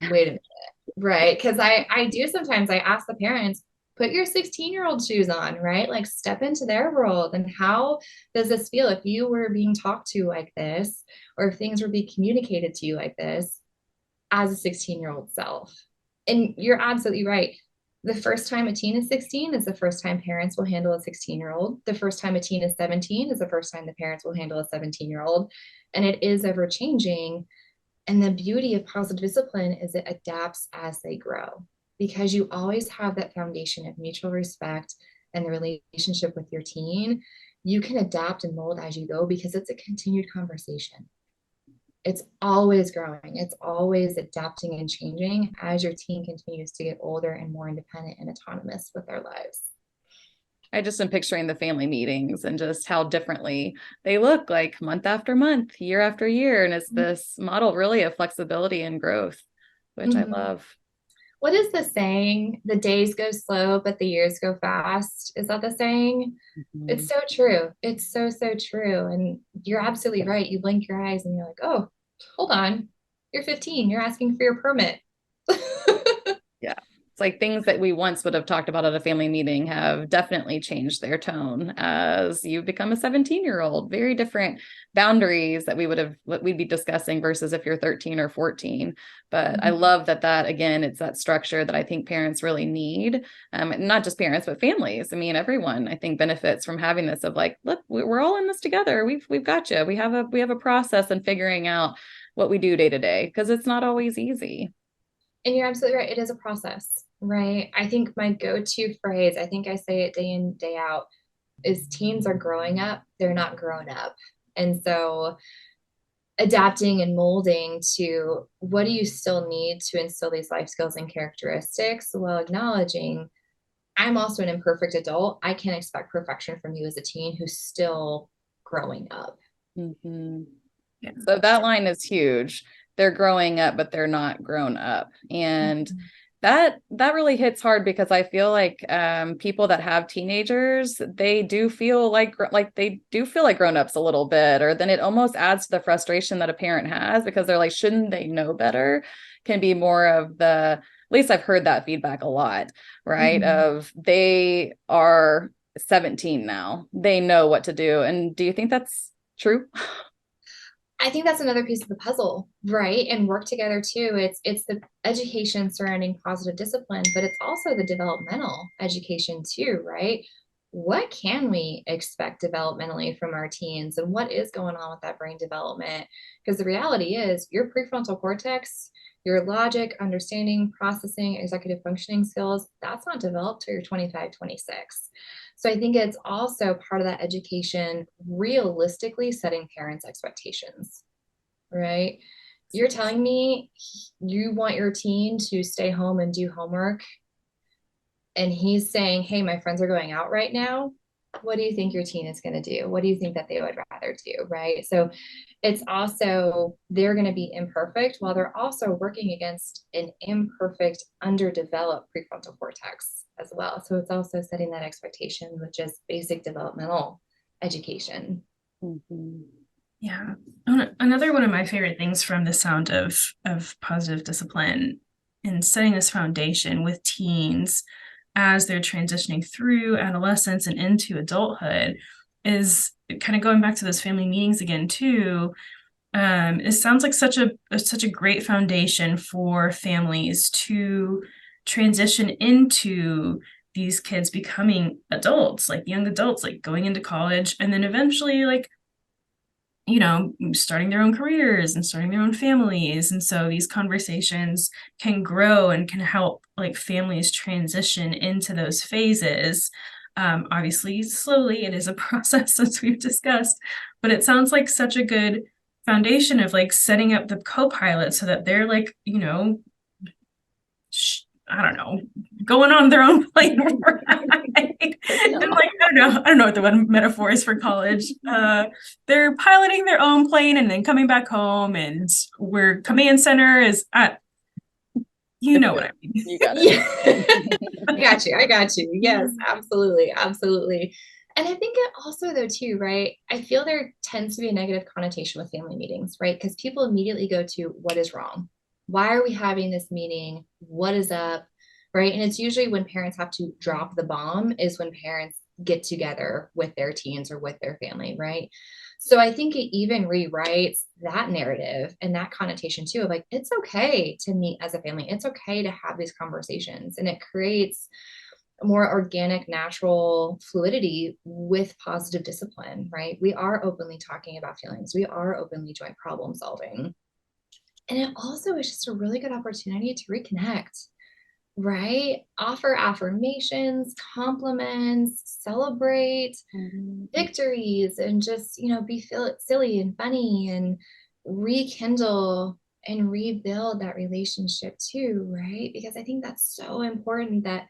wait a minute, right? Because I do sometimes, I ask the parents, put your 16-year-old shoes on, right? Like step into their world. And how does this feel if you were being talked to like this, or if things were being communicated to you like this as a 16-year-old self? And you're absolutely right. The first time a teen is 16 is the first time parents will handle a 16-year-old. The first time a teen is 17 is the first time the parents will handle a 17-year-old. And it is ever changing. And the beauty of positive discipline is it adapts as they grow, because you always have that foundation of mutual respect and the relationship with your teen. You can adapt and mold as you go because it's a continued conversation. It's always growing. It's always adapting and changing as your teen continues to get older and more independent and autonomous with their lives.
I just am picturing the family meetings and just how differently they look, like month after month, year after year. And it's this model really of flexibility and growth, which I love.
What is the saying? The days go slow, but the years go fast. Is that the saying? It's so true. It's so, so true. And you're absolutely right. You blink your eyes and you're like, oh, hold on. You're 15. You're asking for your permit.
Yeah. It's like things that we once would have talked about at a family meeting have definitely changed their tone as you become a 17-year-old. Very different boundaries that we'd be discussing versus if you're 13 or 14. But I love that again, it's that structure that I think parents really need. Not just parents, but families. I mean, everyone I think benefits from having this of like, look, we're all in this together. We've got you. We have a process in figuring out what we do day to day, because it's not always easy.
And you're absolutely right. It is a process, right? I think my go-to phrase, I think I say it day in, day out, is teens are growing up. They're not grown up. And so adapting and molding to what do you still need to instill these life skills and characteristics, while acknowledging I'm also an imperfect adult. I can't expect perfection from you as a teen who's still growing up.
Mm-hmm. Yeah. So that line is huge. They're growing up, but they're not grown up. And that really hits hard, because I feel like people that have teenagers, they do feel like grown-ups a little bit, or then it almost adds to the frustration that a parent has, because they're like, shouldn't they know better? Can be more of the, at least I've heard that feedback a lot, right? Of they are 17 now, they know what to do. And do you think that's true?
I think that's another piece of the puzzle, right? And work together too. It's the education surrounding positive discipline, but it's also the developmental education too, right? What can we expect developmentally from our teens, and what is going on with that brain development? Because the reality is your prefrontal cortex, your logic, understanding, processing, executive functioning skills, that's not developed till you're 25, 26. So I think it's also part of that education, realistically setting parents' expectations, right? You're telling me you want your teen to stay home and do homework, and he's saying, hey, my friends are going out right now. What do you think your teen is going to do? What do you think that they would rather do, right? So it's also, they're going to be imperfect while they're also working against an imperfect, underdeveloped prefrontal cortex as well. So it's also setting that expectation with just basic developmental education.
Yeah. Another one of my favorite things from the sound of positive discipline and setting this foundation with teens as they're transitioning through adolescence and into adulthood is kind of going back to those family meetings again too. It sounds like such a great foundation for families to transition into these kids becoming adults, like young adults, like going into college, and then eventually like, you know, starting their own careers and starting their own families. And so these conversations can grow and can help like families transition into those phases. Obviously, slowly, it is a process, as we've discussed, but it sounds like such a good foundation of like setting up the co-pilot so that they're like, you know, I don't know, going on their own plane ride. And like, I don't know what the metaphor is for college. They're piloting their own plane and then coming back home, and where command center is at, you know what I mean.
You got it.
I got you. Yes, absolutely. Absolutely. And I think it also though too, right? I feel there tends to be a negative connotation with family meetings, right? Because people immediately go to what is wrong? Why are we having this meeting? What is up? Right. And it's usually when parents have to drop the bomb is when parents get together with their teens or with their family, right? So I think it even rewrites that narrative and that connotation too of like, it's okay to meet as a family. It's okay to have these conversations. And it creates a more organic, natural fluidity with positive discipline, right? We are openly talking about feelings. We are openly joint problem solving. And it also is just a really good opportunity to reconnect, right? Offer affirmations, compliments, celebrate victories, and just, be silly and funny and rekindle and rebuild that relationship too, right? Because I think that's so important that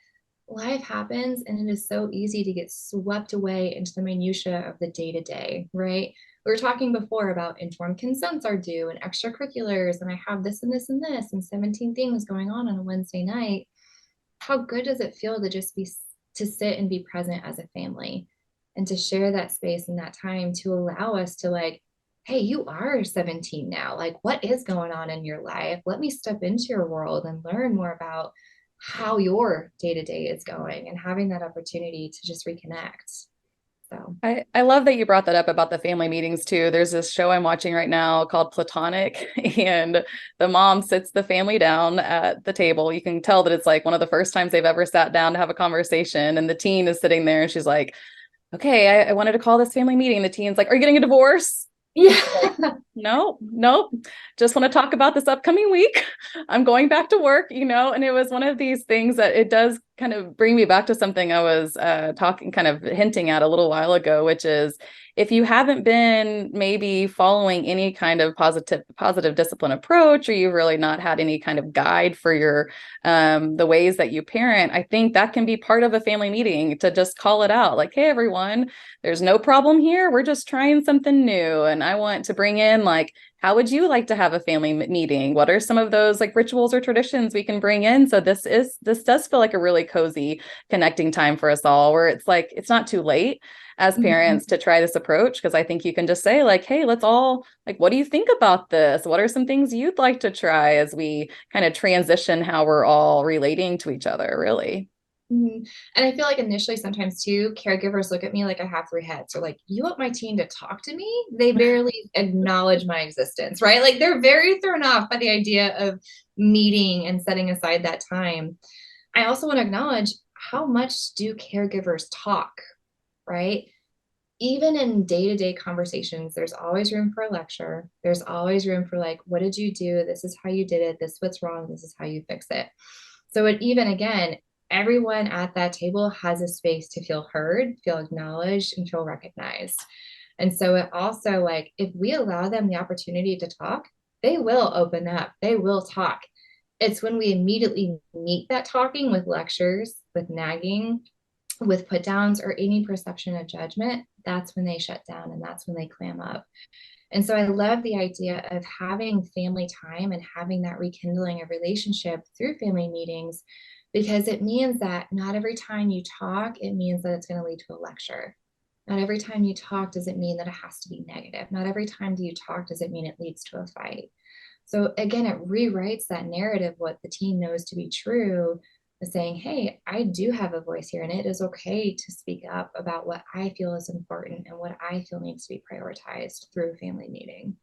life happens and it is so easy to get swept away into the minutia of the day to day, right? We were talking before about informed consents are due and extracurriculars, and I have this and this and this, and 17 things going on a Wednesday night. How good does it feel to just be to sit and be present as a family and to share that space and that time to allow us to like, hey, you are 17 now, like what is going on in your life, let me step into your world and learn more about how your day-to-day is going, and having that opportunity to just reconnect. So
I love that you brought that up about the family meetings too. There's this show I'm watching right now called Platonic, and the mom sits the family down at the table. You can tell that it's like one of the first times they've ever sat down to have a conversation. And the teen is sitting there and she's like, okay, I wanted to call this family meeting. The teen's like, are you getting a divorce?
yeah.
Like, no, just want to talk about this upcoming week. I'm going back to work, and it was one of these things that it does kind of bring me back to something I was kind of hinting at a little while ago, which is if you haven't been maybe following any kind of positive discipline approach, or you've really not had any kind of guide for your the ways that you parent, I think that can be part of a family meeting to just call it out like, hey, everyone, there's no problem here. We're just trying something new. And I want to bring in like, how would you like to have a family meeting? What are some of those like rituals or traditions we can bring in? So this does feel like a really cozy connecting time for us all, where it's like, it's not too late as parents to try this approach. Because I think you can just say like, hey, let's all like, what do you think about this? What are some things you'd like to try as we kind of transition how we're all relating to each other, really?
And I feel like initially sometimes too, caregivers look at me like I have three heads. Or like, you want my teen to talk to me? They barely acknowledge my existence, right? Like they're very thrown off by the idea of meeting and setting aside that time. I also want to acknowledge, how much do caregivers talk, right? Even in day-to-day conversations, there's always room for a lecture. There's always room for like, what did you do? This is how you did it. This is what's wrong. This is how you fix it. So it even again, everyone at that table has a space to feel heard, feel acknowledged, and feel recognized. And so it also like, if we allow them the opportunity to talk, they will open up, they will talk. It's when we immediately meet that talking with lectures, with nagging, with put downs, or any perception of judgment, that's when they shut down and that's when they clam up. And so I love the idea of having family time and having that rekindling of relationship through family meetings, because it means that not every time you talk, it means that it's going to lead to a lecture. Not every time you talk does it mean that it has to be negative. Not every time do you talk does it mean it leads to a fight. So again, it rewrites that narrative, what the teen knows to be true, is saying, hey, I do have a voice here, and it is okay to speak up about what I feel is important and what I feel needs to be prioritized through a family meeting.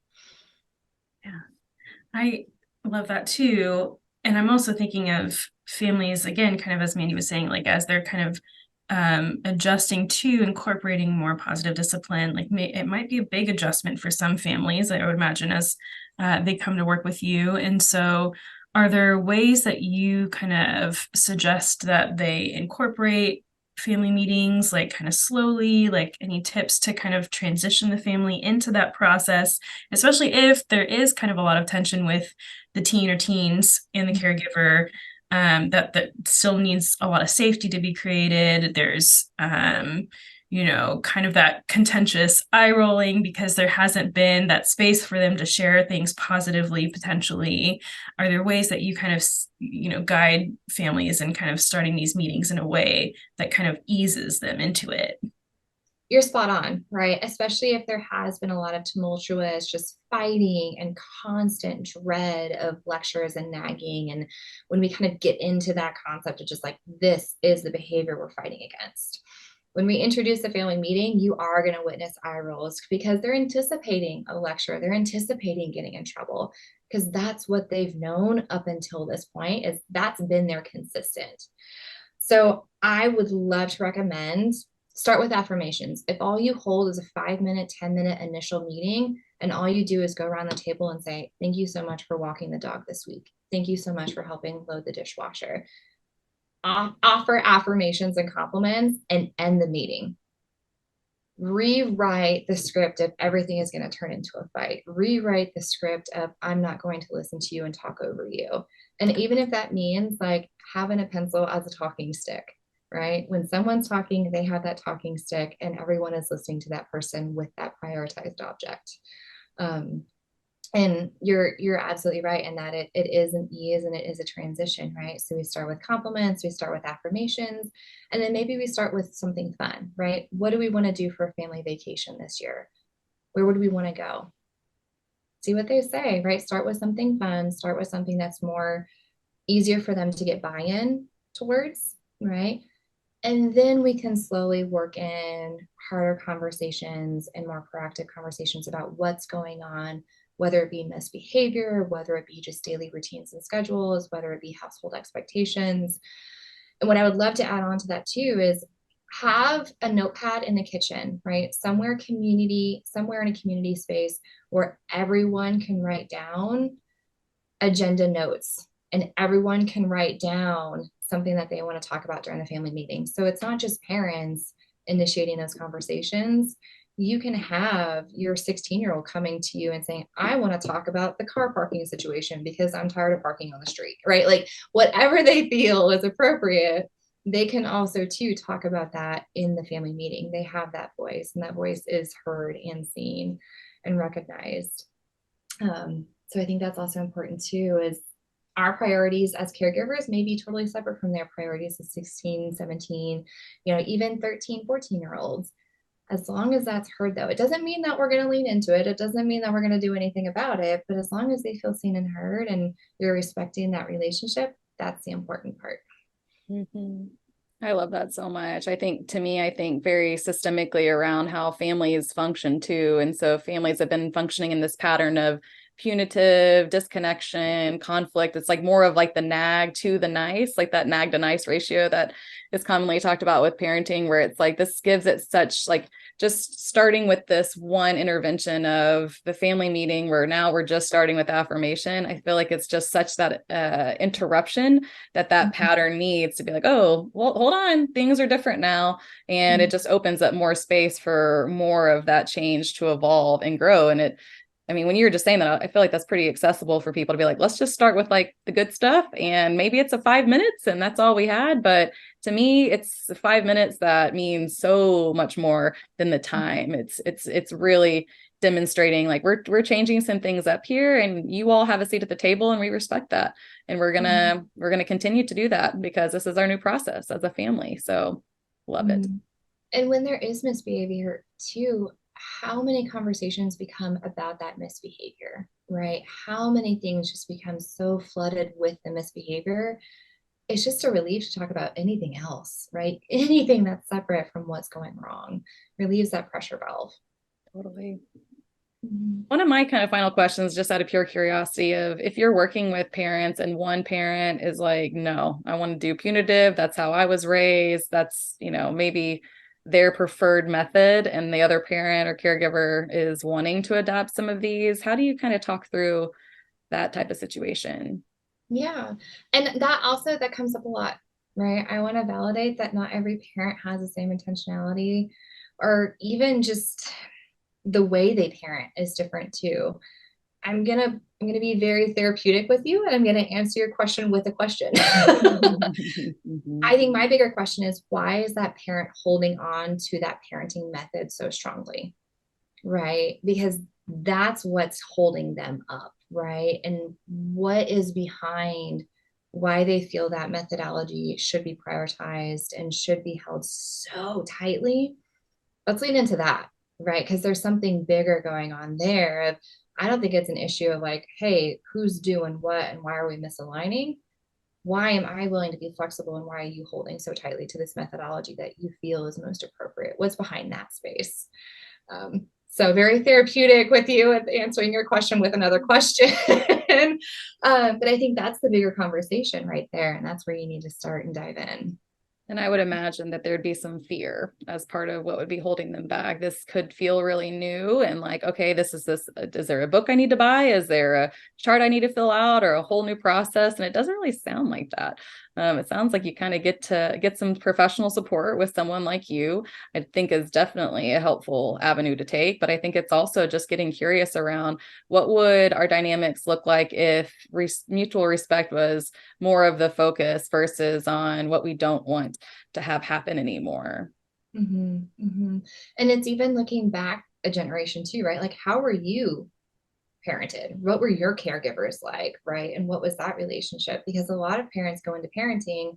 Yeah, I love that too. And I'm also thinking of families, again, kind of as Mandy was saying, like as they're kind of adjusting to incorporating more positive discipline, like it might be a big adjustment for some families, I would imagine, as they come to work with you. And so are there ways that you kind of suggest that they incorporate family meetings, like kind of slowly, like any tips to kind of transition the family into that process, especially if there is kind of a lot of tension with the teen or teens and the caregiver, that still needs a lot of safety to be created. There's kind of that contentious eye rolling because there hasn't been that space for them to share things positively, potentially. Are there ways that you kind of, guide families in kind of starting these meetings in a way that kind of eases them into it?
You're spot on, right? Especially if there has been a lot of tumultuous, just fighting and constant dread of lectures and nagging. And when we kind of get into that concept of just like, this is the behavior we're fighting against. When we introduce a family meeting, you are going to witness eye rolls because they're anticipating a lecture. They're anticipating getting in trouble because that's what they've known up until this point, is that's been their consistent. So I would love to recommend start with affirmations. If all you hold is a 5-minute, 10-minute initial meeting, and all you do is go around the table and say, thank you so much for walking the dog this week. Thank you so much for helping load the dishwasher. Offer affirmations and compliments and end the meeting. Rewrite the script of everything is going to turn into a fight. Rewrite the script of I'm not going to listen to you and talk over you. And even if that means like having a pencil as a talking stick, right? When someone's talking, they have that talking stick and everyone is listening to that person with that prioritized object. And you're absolutely right in that it is an ease and it is a transition, right? So we start with compliments, we start with affirmations, and then maybe we start with something fun, right? What do we want to do for a family vacation this year? Where would we want to go? See what they say, right? Start with something fun, start with something that's more easier for them to get buy-in towards, right? And then we can slowly work in harder conversations and more proactive conversations about what's going on, whether it be misbehavior, whether it be just daily routines and schedules, whether it be household expectations. And what I would love to add on to that too is have a notepad in the kitchen, right? Somewhere in a community space where everyone can write down agenda notes and everyone can write down something that they want to talk about during the family meeting. So it's not just parents initiating those conversations. You can have your 16-year-old coming to you and saying, I want to talk about the car parking situation because I'm tired of parking on the street, right? Like whatever they feel is appropriate, they can also too talk about that in the family meeting. They have that voice and that voice is heard and seen and recognized. So I think that's also important too, is our priorities as caregivers may be totally separate from their priorities as 16, 17, even 13, 14-year-olds. As long as that's heard, though, it doesn't mean that we're going to lean into it. It doesn't mean that we're going to do anything about it. But as long as they feel seen and heard and you're respecting that relationship, that's the important part.
Mm-hmm. I love that so much. I think very systemically around how families function too. And so families have been functioning in this pattern of punitive, disconnection, conflict. It's like more of like the nag to the nice, like that nag to nice ratio that is commonly talked about with parenting, where it's like this gives it such like just starting with this one intervention of the family meeting where now we're just starting with affirmation. I feel like it's just such that interruption that pattern needs to be like, oh, well, hold on, things are different now. And it just opens up more space for more of that change to evolve and grow. And when you were just saying that, I feel like that's pretty accessible for people to be like, let's just start with like the good stuff. And maybe it's a 5 minutes and that's all we had. But to me, it's 5 minutes that means so much more than the time. It's really demonstrating like we're changing some things up here and you all have a seat at the table and we respect that. And we're gonna continue to do that because this is our new process as a family. So love it.
And when there is misbehavior too, how many conversations become about that misbehavior, right? How many things just become so flooded with the misbehavior? It's just a relief to talk about anything else, right? Anything that's separate from what's going wrong relieves that pressure valve.
Totally. One of my kind of final questions, just out of pure curiosity, of if you're working with parents and one parent is like, no, I want to do punitive. That's how I was raised. That's, maybe their preferred method. And the other parent or caregiver is wanting to adopt some of these. How do you kind of talk through that type of situation?
Yeah. And that comes up a lot, right? I want to validate that not every parent has the same intentionality, or even just the way they parent is different too. I'm gonna be very therapeutic with you, and I'm gonna answer your question with a question. I think my bigger question is, why is that parent holding on to that parenting method so strongly? Right? Because that's what's holding them up, right? And what is behind why they feel that methodology should be prioritized and should be held so tightly. Let's lean into that, right? Because there's something bigger going on there. I don't think it's an issue of like, hey, who's doing what and why are we misaligning? why am I willing to be flexible, and why are you holding so tightly to this methodology that you feel is most appropriate? What's behind that space? So very therapeutic with you at answering your question with another question. But I think that's the bigger conversation right there. And that's where you need to start and dive in.
And I would imagine that there'd be some fear as part of what would be holding them back. This could feel really new and like, okay, is there a book I need to buy? Is there a chart I need to fill out, or a whole new process? And it doesn't really sound like that. It sounds like you kind of get some professional support with someone like you. I think is definitely a helpful avenue to take, but I think it's also just getting curious around what would our dynamics look like if mutual respect was more of the focus versus on what we don't want to have happen anymore.
Mm-hmm, mm-hmm. And it's even looking back a generation too, right? Like, how were you parented? What were your caregivers like, right? And what was that relationship? Because a lot of parents go into parenting,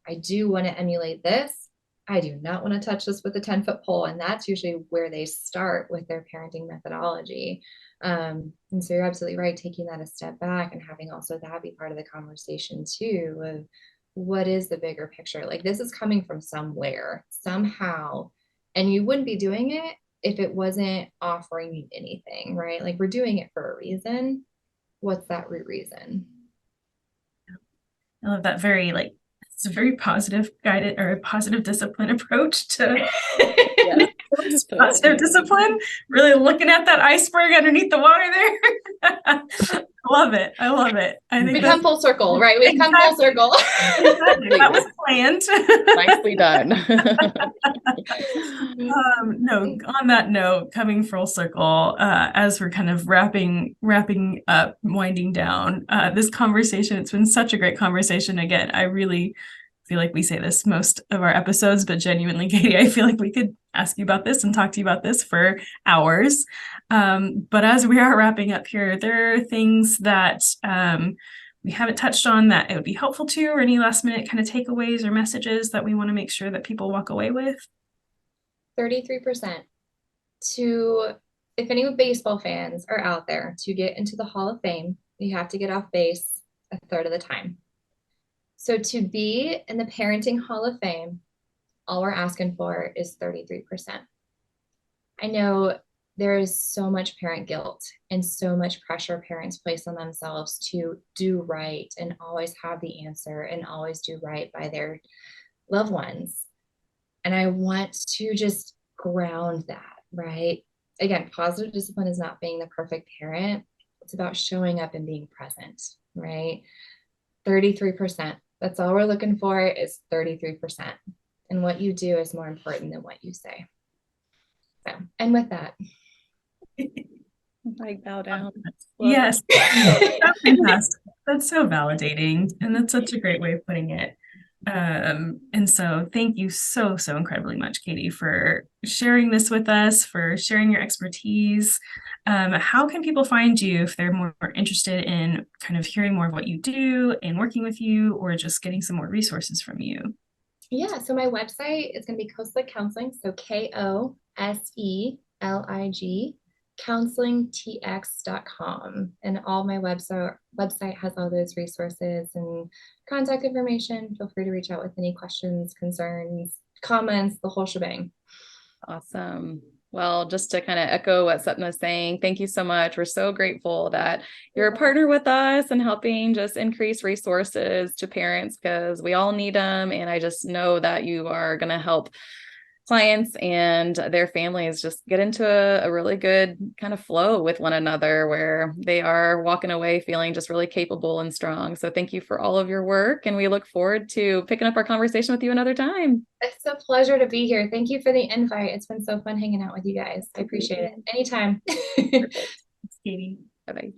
I do want to emulate this. I do not want to touch this with a 10-foot pole. And that's usually where they start with their parenting methodology. And so you're absolutely right, taking that a step back and having also that be part of the conversation too, of what is the bigger picture? Like, this is coming from somewhere, somehow, and you wouldn't be doing it if it wasn't offering you anything, right? Like, we're doing it for a reason. What's that root reason?
I love that. It's a very positive guided or positive discipline approach to positive discipline, really looking at that iceberg underneath the water there. I love it. I think
we come full circle, right? We come full circle.
Exactly. That was planned.
Nicely done.
No, on that note, coming full circle, as we're kind of wrapping up, winding down this conversation, it's been such a great conversation. Again, I really feel like we say this most of our episodes, but genuinely, Katie, I feel like we could ask you about this and talk to you about this for hours. But as we are wrapping up here, there are things that we haven't touched on that it would be helpful to, or any last minute kind of takeaways or messages that we want to make sure that people walk away with?
33% if any baseball fans are out there, to get into the Hall of Fame, you have to get off base a third of the time. So to be in the Parenting Hall of Fame, all we're asking for is 33%. I know there is so much parent guilt and so much pressure parents place on themselves to do right and always have the answer and always do right by their loved ones. And I want to just ground that, right? Again, positive discipline is not being the perfect parent. It's about showing up and being present, right? 33%. That's all we're looking for is 33%. And what you do is more important than what you say. So, and with that,
I bow down.
Yes. That's fantastic. That's so validating. And that's such a great way of putting it. And so thank you so incredibly much, Katie, for sharing this with us, for sharing your expertise. How can people find you if they're more interested in kind of hearing more of what you do and working with you, or just getting some more resources from you?
Yeah, so my website is going to be Koselig Counseling, so KOSELIG counselingtx.com, and all my website has all those resources and contact information. Feel free to reach out with any questions, concerns, comments, the whole shebang.
Awesome. Well, just to kind of echo what Setna was saying, thank you so much. We're so grateful that you're a partner with us and helping just increase resources to parents, because we all need them. And I just know that you are going to help clients and their families just get into a really good kind of flow with one another, where they are walking away feeling just really capable and strong. So thank you for all of your work, and we look forward to picking up our conversation with you another time.
It's a pleasure to be here. Thank you for the invite. It's been so fun hanging out with you guys. I appreciate it. Anytime.
Perfect. Thanks, Katie.
Bye-bye.